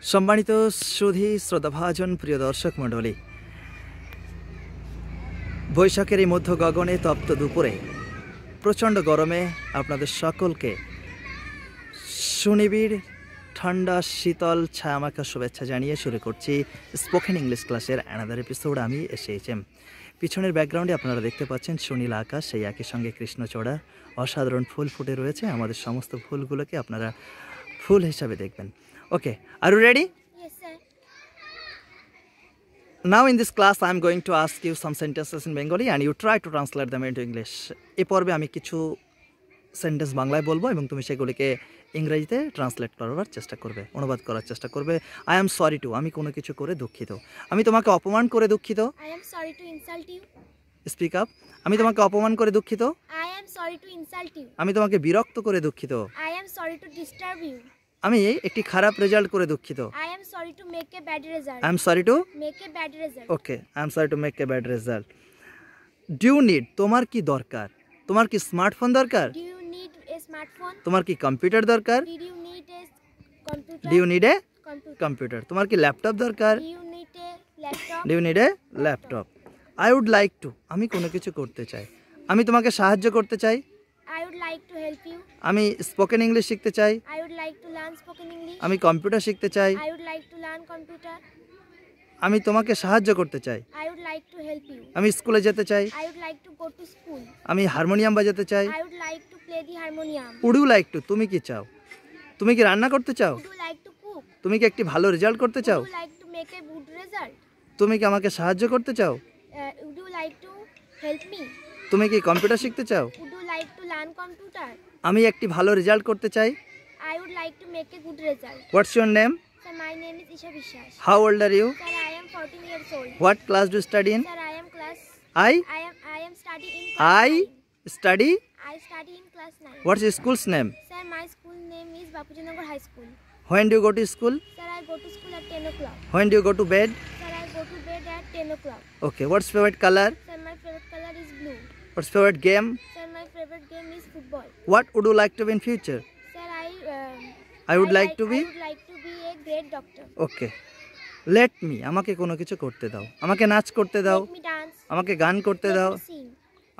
সম্মানিত সুধী শ্রোতাভাজন প্রিয় দর্শক মণ্ডলী, বৈশাখের এই মধ্য গগনে তপ্ত দুপুরে প্রচণ্ড গরমে আপনাদের সকলকে সুনিবিড় ঠান্ডা শীতল ছায়ামাখা শুভেচ্ছা জানিয়ে শুরু করছি স্পোকেন ইংলিশ ক্লাসের অ্যানাদার এপিসোড। আমি এসেইচএম। পিছনের ব্যাকগ্রাউন্ডে আপনারা দেখতে পাচ্ছেন সুনীল আকাশ, সেই একই সঙ্গে কৃষ্ণচূড়া, অসাধারণ ফুল ফুটে রয়েছে। আমাদের সমস্ত ফুলগুলোকে আপনারা ফুল হিসাবে দেখবেন। Okay, are you ready? Yes, sir. Now in this class I am going to ask you some sentences in Bengali and you try to translate them into English. এই পর্বে আমি কিছু সেন্টেন্স বাংলায় বলবো এবং তুমি সেগুলিকে ইংরেজিতে ট্রান্সলেট করার চেষ্টা করবে, অনুবাদ করার চেষ্টা করবে। আই অ্যাম সরি টু, আমি কোনো কিছু করে দুঃখিত। আমি তোমাকে অপমান করে দুঃখিত। I am sorry to insult you. Speak up. আমি তোমাকে অপমান করে দুঃখিত। I am sorry to insult you. আমি তোমাকে বিরক্ত করে দুঃখিত। I am sorry to disturb you. আমি একটি খারাপ রেজাল্ট করে দুঃখিত। I am sorry to make a bad result. I am sorry to Make a bad result. Okay, I am sorry to make a bad result. Do you need, তোমার কি দরকার? তোমার কি স্মার্টফোন দরকার? Do you need a smartphone? তোমার কি computer দরকার? Did you need a computer? Do you need a Computer. Computer. তোমার কি ল্যাপটপ দরকার? Do you need a laptop? Do you need a laptop. I would like to, আমি কোনো কিছু করতে চাই। আমি তোমাকে সাহায্য করতে চাই। I would like to help you. আমি স্পোকেন ইংলিশ শিখতে চাই। I would like to learn spoken English. আমি কম্পিউটার শিখতে চাই। I would like to learn computer. আমি তোমাকে সাহায্য করতে চাই। I would like to help you. আমি স্কুলে যেতে চাই। I would like to go to school. আমি হারমোনিয়াম বাজাতে চাই। I would like to play the harmonium. Would you like to, তুমি কি চাও? তুমি কি রান্না করতে চাও? Would you like to cook? তুমি কি একটি ভালো রেজাল্ট করতে চাও? Would you like to make a good result? তুমি কি আমাকে সাহায্য করতে চাও? Would you like to help me? তুমি কি কম্পিউটার শিখতে চাও? Would you like to learn computer? আমি একটি ভালো রেজাল্ট করতে চাই। I would like to make a good result. What's your name? Sir, my name is Isha Vishwas. How old are you? Sir, I am 14 years old. What class do study in? Sir, I am class. I I am studying in class I 9. Study. I study in class 9. What's your schools name? Sir, my school name is Bapuji Nagar High School. When do you go to school? Sir, I go to school at 10 o'clock. When do you go to bed? Sir, I go to bed at 10 o'clock. Okay, what's favourite colour? Sir, my favorite color is blue. What's favourite game? Sir, my favorite game is football. What would you like to be in future? Sir, I would like to be? I would like to be a great doctor. Okay, let me, আমাকে কোনো কিছু করতে দাও। আমাকে নাচ করতে দাও। Let me dance. আমাকে গান করতে Let দাও। me sing.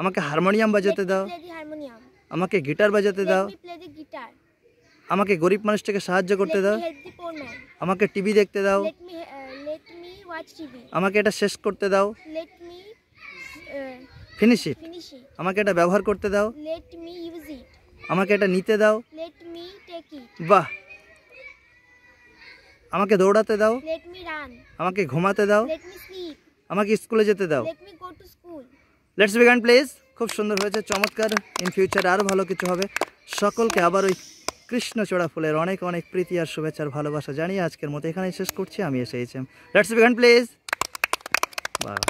আমাকে হারমোনিয়াম Let বাজাতে me দাও। play the harmonium. আমাকে গিটার বাজাতে দাও। Let me play the guitar. আমাকে গরিব মানুষটাকে সাহায্য করতে Let দাও। me help the poor man. আমাকে টিভি দেখতে দাও। Let me watch TV. আমাকে এটা শেষ করতে দাও। Let me finish it. finish it. আমাকে এটা ব্যবহার করতে দাও। Let me use it. আমাকে এটা নিতে দাও। Let me take it. বাহ। আমাকে দৌড়াতে দাও। Let me run. আমাকে ঘুমাতে দাও। Let me sleep. আমাকে স্কুলে যেতে দাও। Let me go to school. Let's begin please. খুব সুন্দর হয়েছে, চমৎকার। ইন ফিউচার আরও ভালো কিছু হবে। সকলকে আবার ওই কৃষ্ণচূড়া ফুলের অনেক অনেক প্রীতি আর শুভেচ্ছার ভালোবাসা জানিয়ে আজকের মতো এখানেই শেষ করছি। আমি SHM. Let's begin please. By.